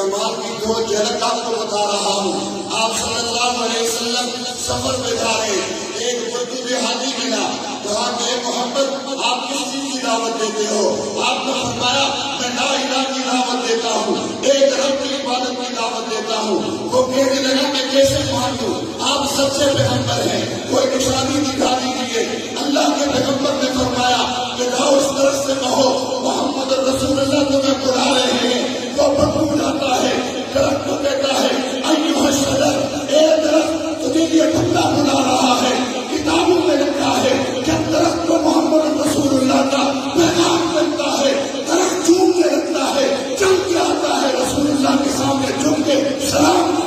کمال کی دو جھلک آپ کو بتا رہا ہوں۔ آپ صلی اللہ علیہ وسلم سفر میں جا رہے، ایک اردو دیہاتی ملا، کہا کہ محمد آپ کس چیز کی دعوت دیتے ہو؟ آپ نے فرمایا میں لا الہ کی دعوت دیتا ہوں، ایک رب کی عبادت کی دعوت دیتا ہوں۔ وہ کہنے لگا میں کیسے مانوں؟ آپ سچے پیغمبر ہیں، کوئی نشانی دکھا دیجیے۔ اللہ کے پیغمبر نے فرمایا کہ جاؤ اس طرف سے کہو محمد رسول اللہ تمہیں بلا رہے ہیں۔ وہ بدبو جاتا ہے، درخت کو کہتا ہے ایھا الشجر، اے درخت تجھے یہ بندہ بلا رہا ہے، کتابوں میں لکھا ہے جب درخت کو محمد رسول اللہ کا پیغام ملتا ہے درخت چوم کے رکھتا ہے، چل کے آتا ہے رسول اللہ کے سامنے جھک کے سلام۔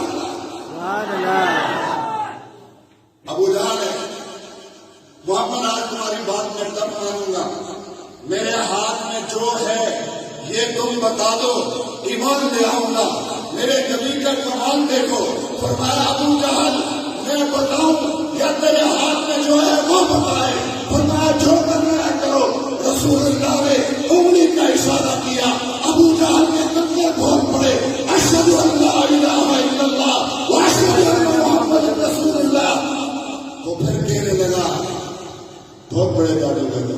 ابو جہل ہے، محمد آج تمہاری بات میں تب مانوں گا، میرے ہاتھ میں جو ہے یہ تم بتا دو، ایمان لے آؤں گا۔ میرے نبی کا کمال دیکھو، فرمایا ابو جہل میں بتاؤں یا تیرے ہاتھ میں جو ہے وہ بتائے؟ فرمایا جو کرنا ہے کرو۔ رسول اللہ نے انگلی کا اشارہ کیا، ابو جہل کے کندھے کھول پڑے، اشہد ان لا الہ الا اللہ واشہد ان محمد رسول اللہ۔ وہ پھر کہنے لگا بہت بڑے جادوگر،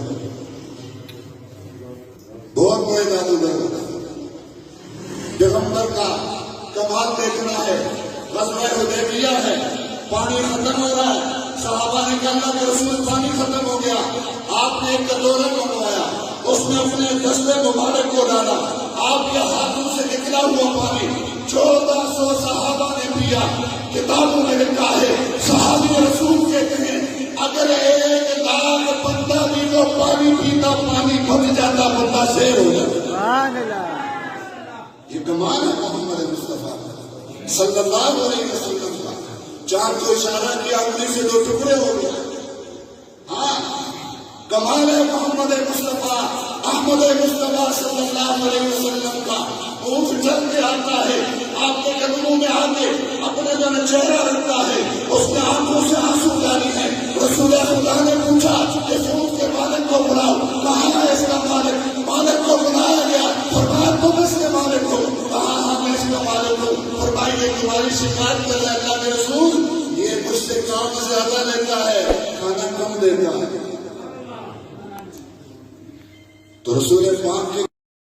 بہت بڑے جادوگر، پیغمبر کا کمال دیکھنا ہے۔ غزوہ حدیبیہ ہے، پانی ختم ہو رہا ہے، صحابہ نے کہا اللہ کے رسول پانی ختم ہو گیا۔ آپ نے ایک کٹورا منگوایا، اس میں اپنے دستے مبارک کو ڈالا، آپ کے ہاتھوں سے نکلا ہوا پانی 1400 صحابہ نے پیا۔ کتابوں میں لکھا ہے صحابی رسول کہتے ہیں اگر 1,00,000 بندہ بھی تو پانی پیتا پانی بھر جاتا، بندہ شیر ہو جاتا۔ یہ کمال ہے محمد مصطفیٰ صلی اللہ علیہ وسلم کا۔ چاند کو اشارہ کیا، انگلی سے 2 ٹکڑے ہو گیا۔ ہاں کمال ہے محمد مصطفیٰ احمد مصطفیٰ صلی اللہ علیہ وسلم کا۔ اونٹ چل کے آتا ہے، آپ کے قدموں میں آ کے اپنے جن چہرہ رکھتا ہے، اس نے آنکھوں سے آنسو جاری ہے۔ رسول اللہ نے پوچھا اس اونٹ کے مالک کو بلاؤ، کہاں ہے اس کا مالک؟ مالک کو بلایا گیا، فرمایا تم اس کے مالک ہو؟ کہاں ہاں میں اس کا مالک ہوں۔ فرمائیے تمہاری شکایت کر رہا ہے اللہ کے رسول، یہ مجھ سے کام زیادہ لیتا ہے، کھانا کم دیتا ہے۔ تو رسول پاک کے